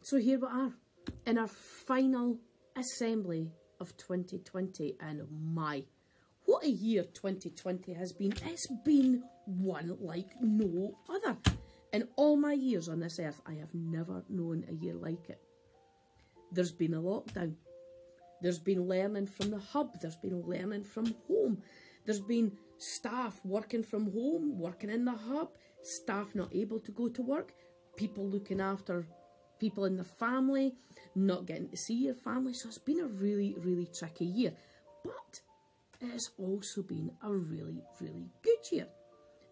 So here we are, in our final assembly of 2020, and my, what a year 2020 has been. It's been one like no other. In all my years on this earth, I have never known a year like it. There's been a lockdown. There's been learning from the hub. There's been learning from home. There's been staff working from home, working in the hub, staff not able to go to work, people looking after people in the family, not getting to see your family. So it's been a really, really tricky year. But it has also been a really, really good year.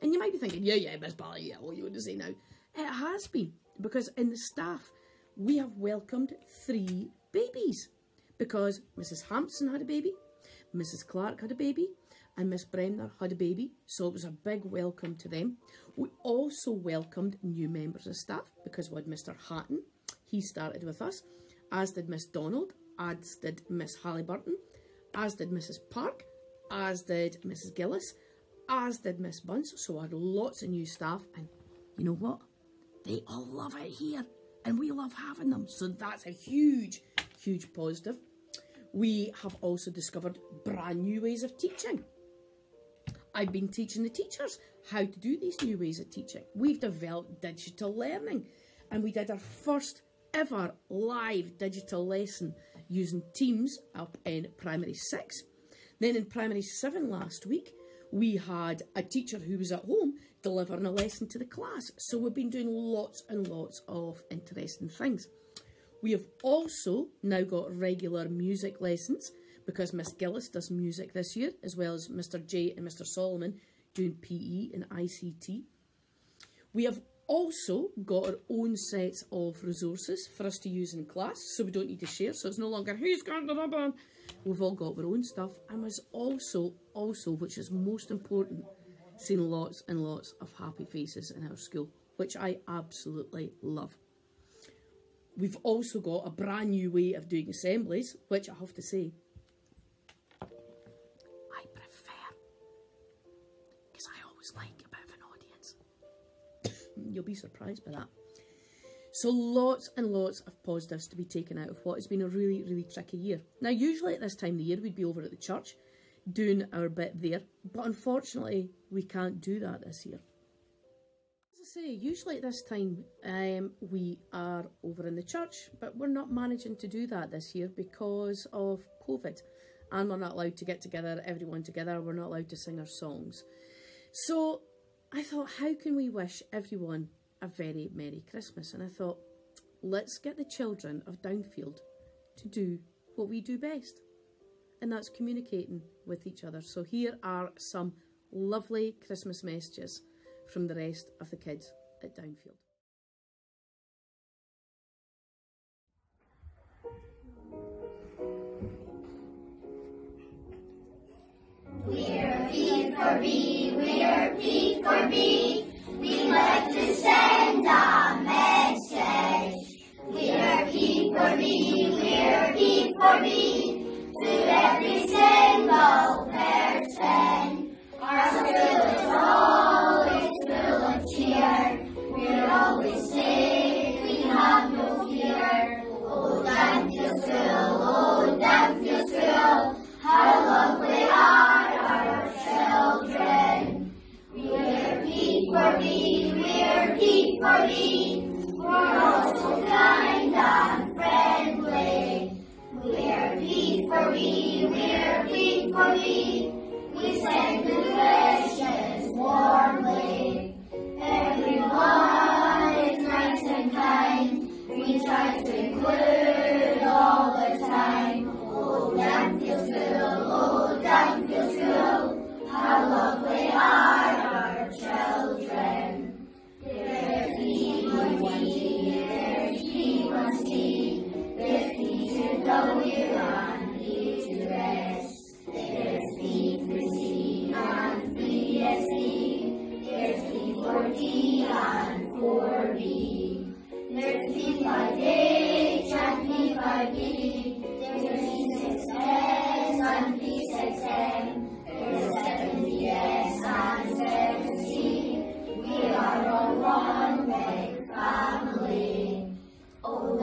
And you might be thinking, yeah, Miss Bally, yeah, what you want to say now? It has been, because in the staff, we have welcomed 3 babies. Because Mrs. Hampson had a baby, Mrs. Clark had a baby, and Miss Bremner had a baby. So it was a big welcome to them. We also welcomed new members of staff, because we had Mr. Hatton, he started with us, as did Miss Donald, as did Miss Halliburton, as did Mrs. Park, as did Mrs. Gillis, as did Miss Bunce. So I had lots of new staff, and you know what? They all love it here, and we love having them. So that's a huge, huge positive. We have also discovered brand new ways of teaching. I've been teaching the teachers how to do these new ways of teaching. We've developed digital learning, and we did our first ever live digital lesson using Teams up in primary 6. Then in primary 7 last week, we had a teacher who was at home delivering a lesson to the class. So we've been doing lots and lots of interesting things. We have also now got regular music lessons, because Miss Gillis does music this year, as well as Mr. J and Mr. Solomon doing PE and ICT. We have also got our own sets of resources for us to use in class, so we don't need to share. So it's no longer, who's got the rubber? We've all got our own stuff. And was also, which is most important, seen lots and lots of happy faces in our school, which I absolutely love. We've also got a brand new way of doing assemblies, which I have to say, I prefer, because I always like a bit of an audience. You'll be surprised by that. So lots and lots of positives to be taken out of what has been a really, really tricky year. Now, usually at this time of the year, we'd be over at the church doing our bit there, but unfortunately, we can't do that this year. As I say, usually at this time, we are over in the church, but we're not managing to do that this year because of COVID, and we're not allowed to get together, everyone together. We're not allowed to sing our songs. So I thought, how can we wish everyone a very Merry Christmas? And I thought, let's get the children of Downfield to do what we do best, and that's communicating with each other. So here are some lovely Christmas messages from the rest of the kids at Downfield. We're P for B, we're P for B. We'd like to send a message. We're P for B, we're P for B. To every single person. Our school is always full of cheer. We're always safe, we have no fear. Oh, Downfield School, oh, Downfield School. How lovely are our children. We're P for B, we're P for B. We're all so kind and friendly. We're P for B, we're P for B. We send good wishes warmly. Everyone is nice and kind. We try to include all the time. Oh, Downfield School, oh, Downfield School. How lovely are our children. There's P1D, there's P1C, there's P2W and P2S. There's P for C and PSE. There's P for D and 4B. There's P5H and P5B. There's P6S and P6M. There's 7DS and 7C. We are all one big family. Oh,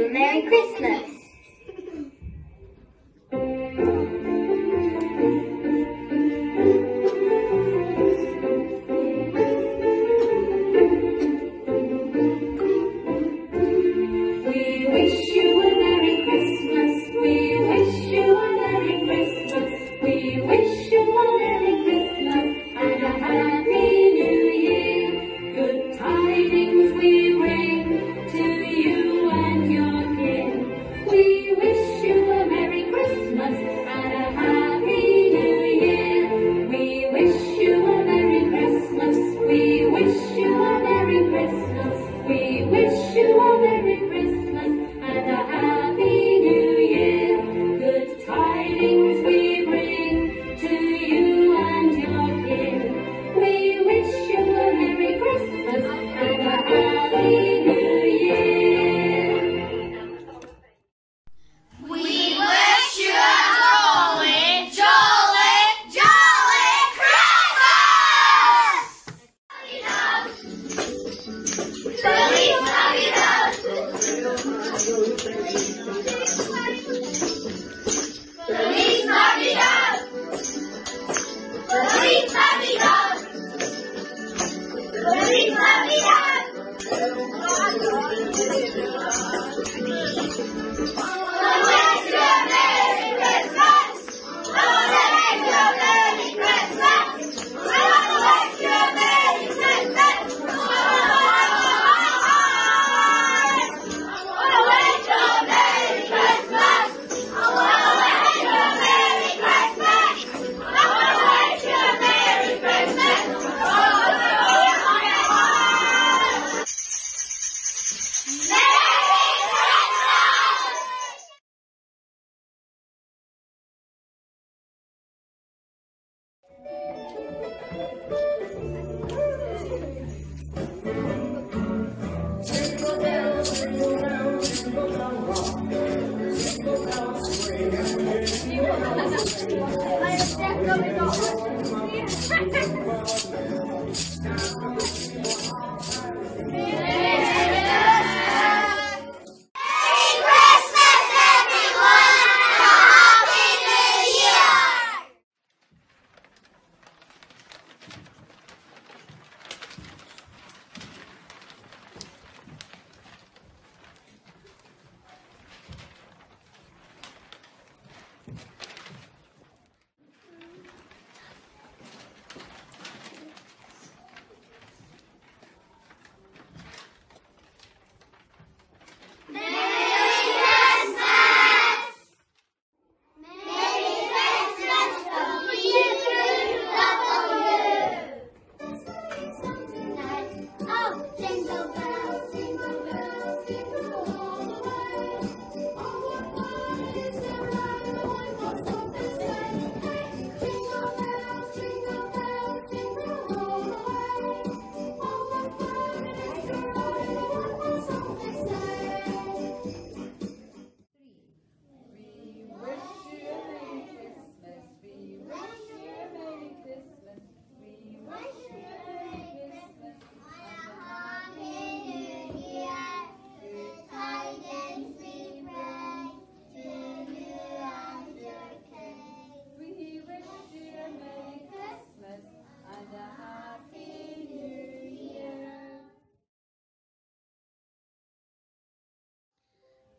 a Merry Christmas.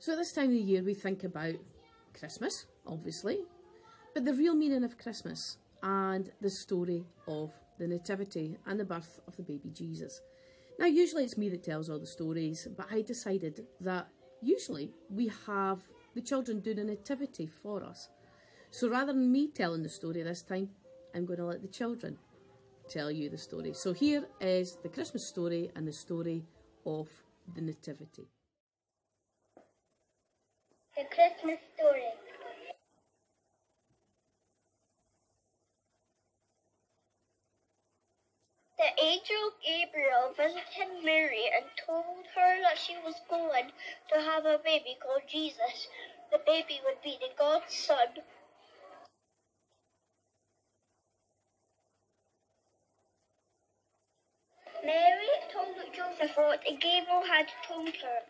So at this time of the year we think about Christmas, obviously, but the real meaning of Christmas and the story of the Nativity and the birth of the baby Jesus. Now usually it's me that tells all the stories, but I decided that usually we have the children do the Nativity for us. So rather than me telling the story this time, I'm going to let the children tell you the story. So here is the Christmas story and the story of the Nativity. The Christmas story. The angel Gabriel visited Mary and told her that she was going to have a baby called Jesus. The baby would be the God's son. Mary told Joseph what Gabriel had told her.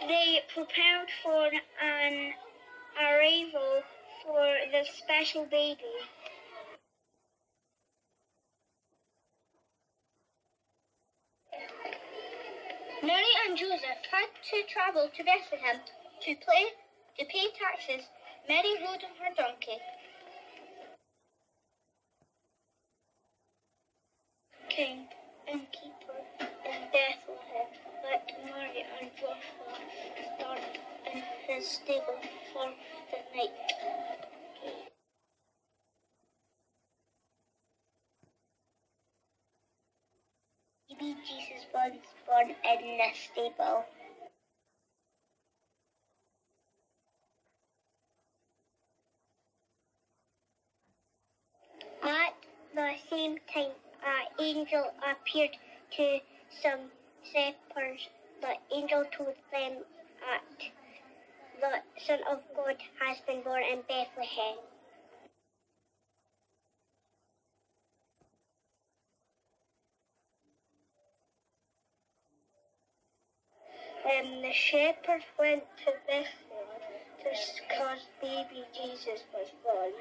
They prepared for an arrival for the special baby. Mary and Joseph tried to travel to Bethlehem to pay taxes. Mary rode on her donkey. King and keeper in Bethlehem, let Mary and Joshua start in his stable for the night. Baby Jesus was born in the stable. At the same time, an angel appeared to some shepherds. The angel told them that the Son of God has been born in Bethlehem. The shepherds went to Bethlehem because baby Jesus was born.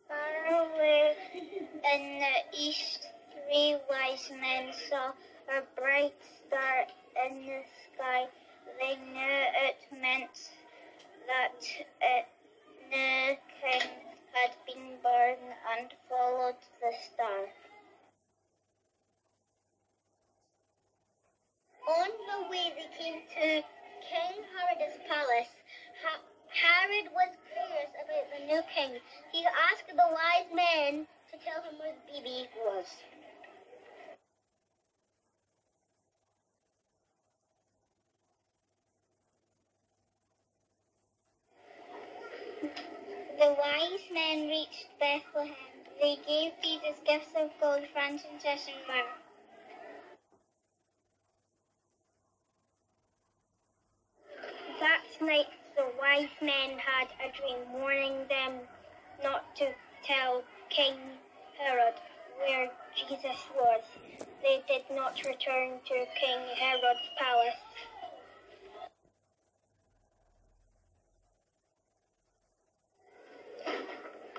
Far away in the east, 3 wise men saw a bright star in the sky. They knew it meant that a new king had been born and followed the star. On the way they came to King Herod's palace. Herod was curious about the new king. He asked the wise men to tell him where the baby was. The wise men reached Bethlehem. They gave Jesus gifts of gold, frankincense, and myrrh. That night the wise men had a dream warning them not to tell King Herod where Jesus was. They did not return to King Herod's palace.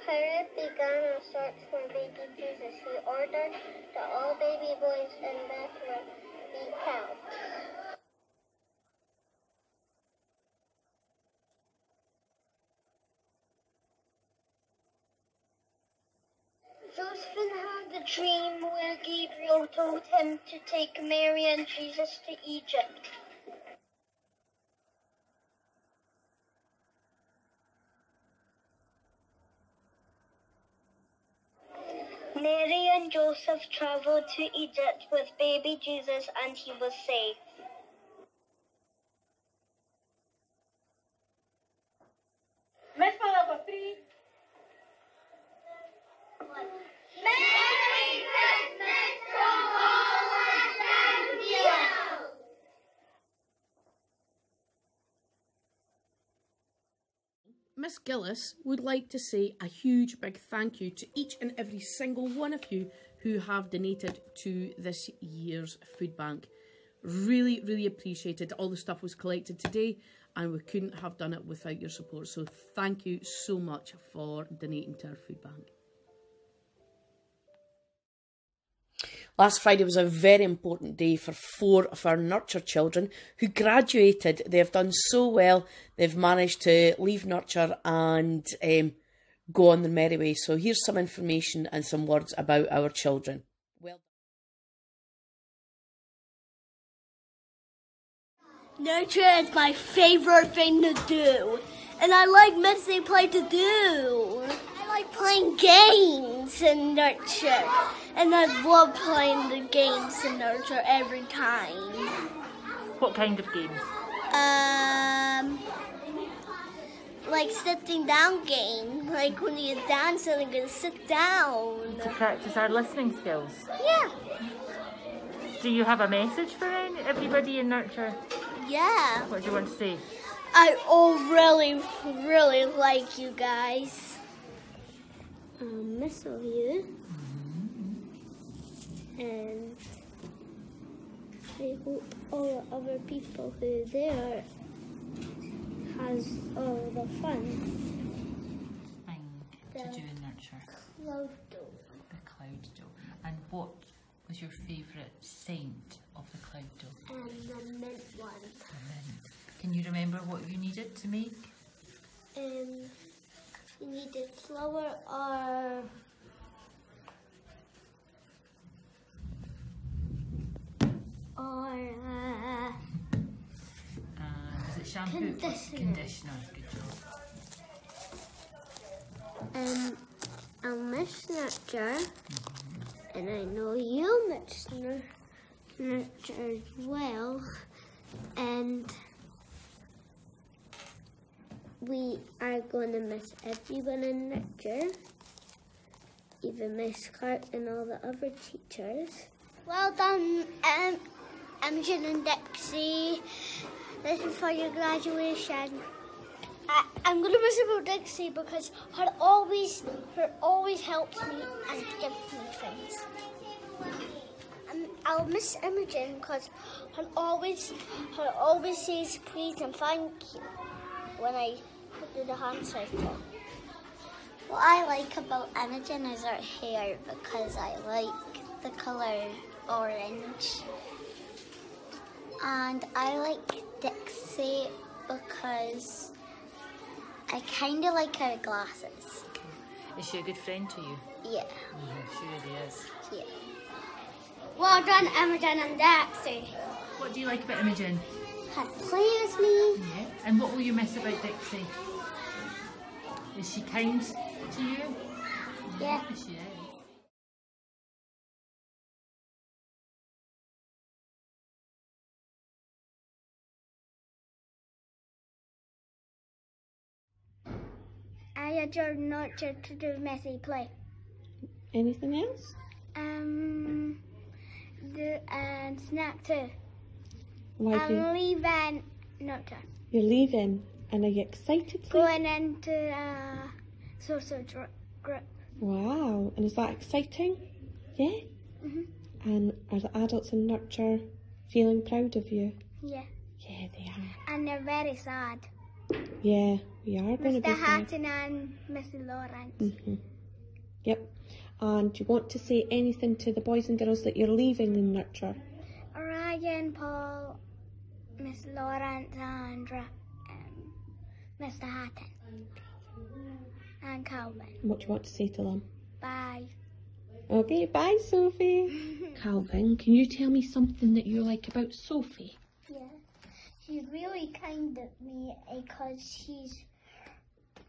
Herod began a search for baby Jesus. He ordered that all baby boys in Bethlehem be killed. Joseph had a dream where Gabriel told him to take Mary and Jesus to Egypt. Mary and Joseph traveled to Egypt with baby Jesus and he was safe. Merry Christmas from all of you! Miss Gillis would like to say a huge big thank you to each and every single one of you who have donated to this year's food bank. Really, really appreciated. All the stuff was collected today and we couldn't have done it without your support. So thank you so much for donating to our food bank. Last Friday was a very important day for 4 of our Nurture children who graduated. They have done so well. They've managed to leave Nurture and go on their merry way. So here's some information and some words about our children. Well, Nurture is my favorite thing to do. And I like missing play to do. I like playing games in Nurture. And I love playing the games in Nurture every time. What kind of games? Like sitting down game. Like when you dance and you're going to sit down. To practice our listening skills? Yeah. Do you have a message for everybody in Nurture? Yeah. What do you want to say? I really, really like you guys. Miss of you. And I hope all the other people who are there has all the fun. Thing to do in nurture? Cloud dough. The cloud dough. And what was your favourite scent of the cloud dough? And the mint one. The mint. Can you remember what you needed to make? You needed flour or was it shampoo? Conditioner. Conditioner. Good job. I'll mix nurture, and I know you mix nurture as well, and we are going to miss everyone in nurture, even Miss Clark and all the other teachers. Well done, Imogen and Dixie. This is for your graduation. I'm going to miss about Dixie because her always helps me and gives me things. I'll miss Imogen because her always says please and thank you when I do the hand circle. What I like about Imogen is her hair because I like the colour orange. And I like Dixie because I kind of like her glasses. Is she a good friend to you? Yeah. She really is. Yeah. Well done, Imogen and Dixie. What do you like about Imogen? Had play with me. Yeah. And what will you miss about Dixie? Is she kind to you? Yeah. She is. I adore nurture to do messy play. Anything else? Snack too. Why do you... I'm leaving nurture. You're leaving, and are you excited to? Going into social group. Wow, and is that exciting? Yeah? And are the adults in nurture feeling proud of you? Yeah. Yeah, they are. And they're very sad. Yeah, we are going to be Mr. sad. Hatton and Mrs. Lawrence. Yep. And do you want to say anything to the boys and girls that you're leaving in nurture? Ryan, Paul, Miss Lawrence, and Mr. Hatton. And Calvin. What do you want to say to them? Bye. Okay, bye, Sophie. Calvin, can you tell me something that you like about Sophie? Yeah. She's really kind of me because she's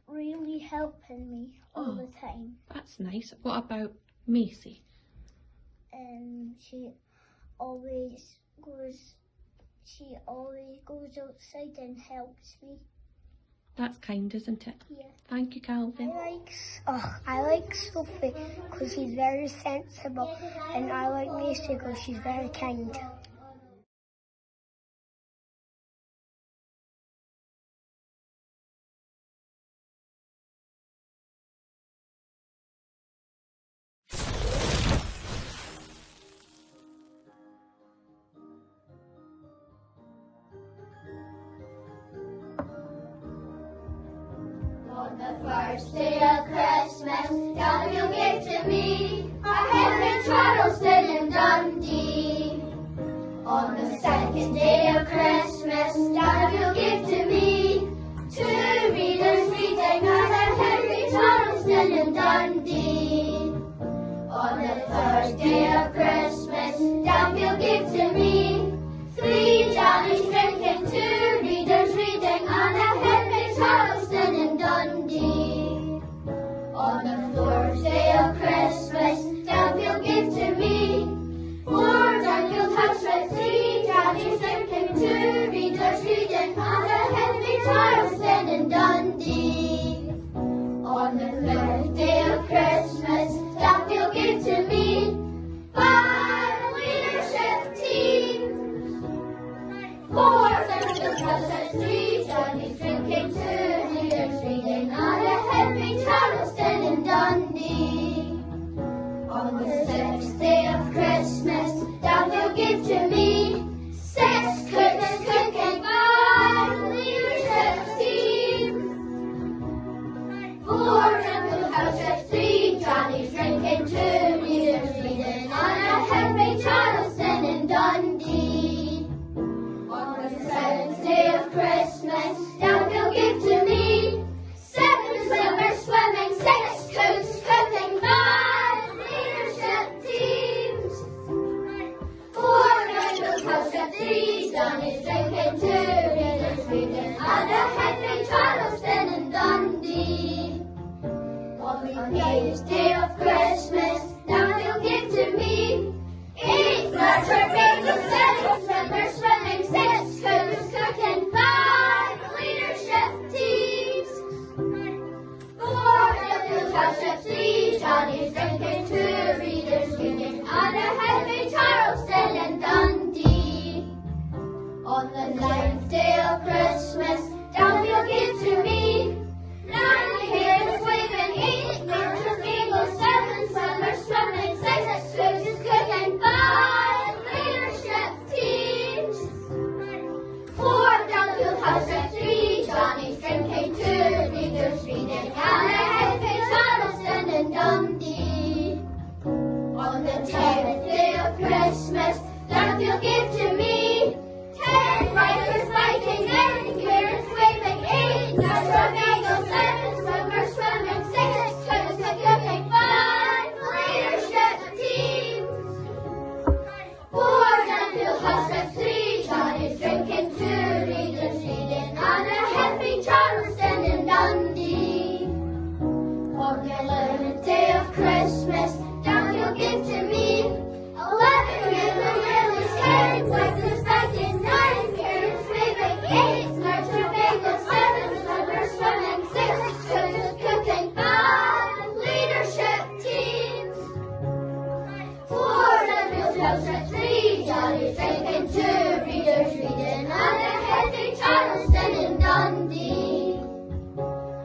really helping me all the time. That's nice. What about Macy? She always goes outside and helps me. That's kind, isn't it? Yeah. Thank you, Calvin. I like Sophie because she's very sensible, and I like Macy because she's very kind. On the first day of Christmas, God will give to me a hen in Charleston and Dundee. On the second day of Christmas, God will give to me two readers reading of Henry Charleston and Dundee. On the third day of Christmas, God will give to me three Johnnies drinking, two readers reading on Henry Charleston and Dundee. On the fourth day of Christmas, God will give to me four Daniel House with three Johnnies drinking, two readers reading on Henry Charleston and Dundee. On the fifth day of Christmas, God will give to me five leadership teams, four Daniel House with three Johnnies drinking, two readers reading on Henry Charleston and Dundee. On the sixth day of Christmas, God will give to me Chef 3, Johnny's drinking 2, readers reading under Henry Charleston and Dundee. On the 8th day of Christmas, now they'll give to me 8 nurture bagels, 7 swimmers swimming, 6 cookers cooking, 5 leadership teams. 4 Duffield House Chef 3, Johnny's drinking 2, readers reading under Henry Charleston and Dundee. On the 9th day of Christmas, down you'll give to me 9 cans waving, 8 nurture bagels, 7 swimmers swimming, 6 cookers cooking, 5 leadership teams. 4 Duffield House Chef 3, Johnny's drinking 2, readers reading under Henry Charleston and Dundee. On the 10th day of Christmas, that you'll give to me 10 riders biking, 9 carrots waving, 8 nurture bagels, 7 swimmers swimming, 6 cookers cooking, 5 leadership teams. 4 Duffield House Chef 3, Johnny's drinking 2, readers reading under Henry Charleston and Dundee. On the 11th day of Christmas, down you'll give to me 11 ribbon lilies, 10 white bacon, 9 carrots waving, 8 nurture bagels, 7 swimmers swimming, 6 cookers cooking, 5 leadership teams. 4 Duffield House Chef 3, Johnny's drinking 2, readers reading under Henry Charleston and Dundee.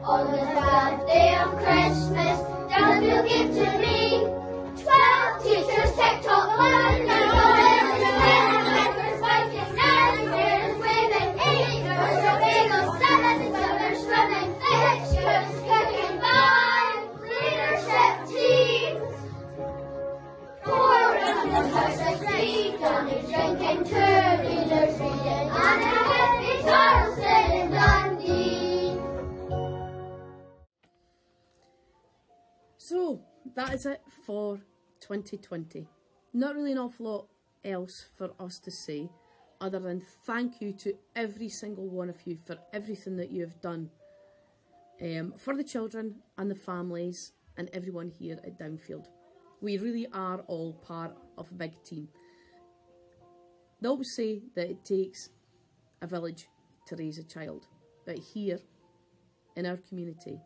On the 5th day of Christmas, down you'll give to me 12 teachers, tech talk, 1 workers biking, 9 parents waving, 8 nurture bagels, 7 swimmers swimming, 6 cooks cooking, 5 leadership teams. 4 Duffield House Chef 3, Johnny's drinking 2, readers reading under Henry Charleston and Dundee. So, that is it for 2020. Not really an awful lot else for us to say other than thank you to every single one of you for everything that you have done for the children and the families and everyone here at Downfield. We really are all part of a big team. They always say that it takes a village to raise a child, but here in our community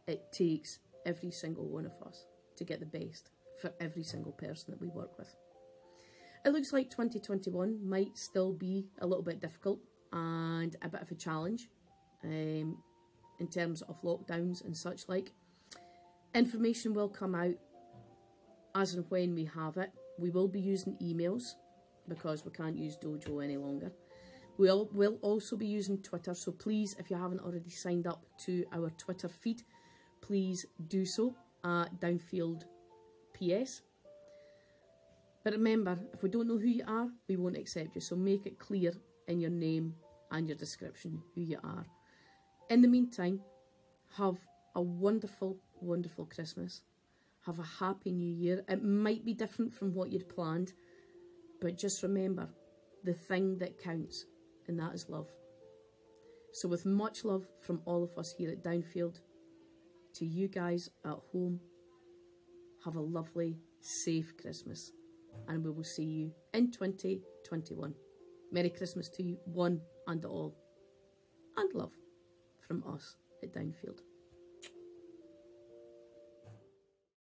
it takes every single one of us to get the best for every single person that we work with. It looks like 2021 might still be a little bit difficult and a bit of a challenge in terms of lockdowns and such like. Information will come out as and when we have it. We will be using emails because we can't use Dojo any longer. We'll also be using Twitter, so please, if you haven't already signed up to our Twitter feed, please do so at Downfield PS. But remember, if we don't know who you are, we won't accept you. So make it clear in your name and your description who you are. In the meantime, have a wonderful, wonderful Christmas. Have a happy New Year. It might be different from what you'd planned, but just remember the thing that counts, and that is love. So with much love from all of us here at Downfield, to you guys at home, have a lovely, safe Christmas, and we will see you in 2021. Merry Christmas to you, one and all, and love from us at Downfield.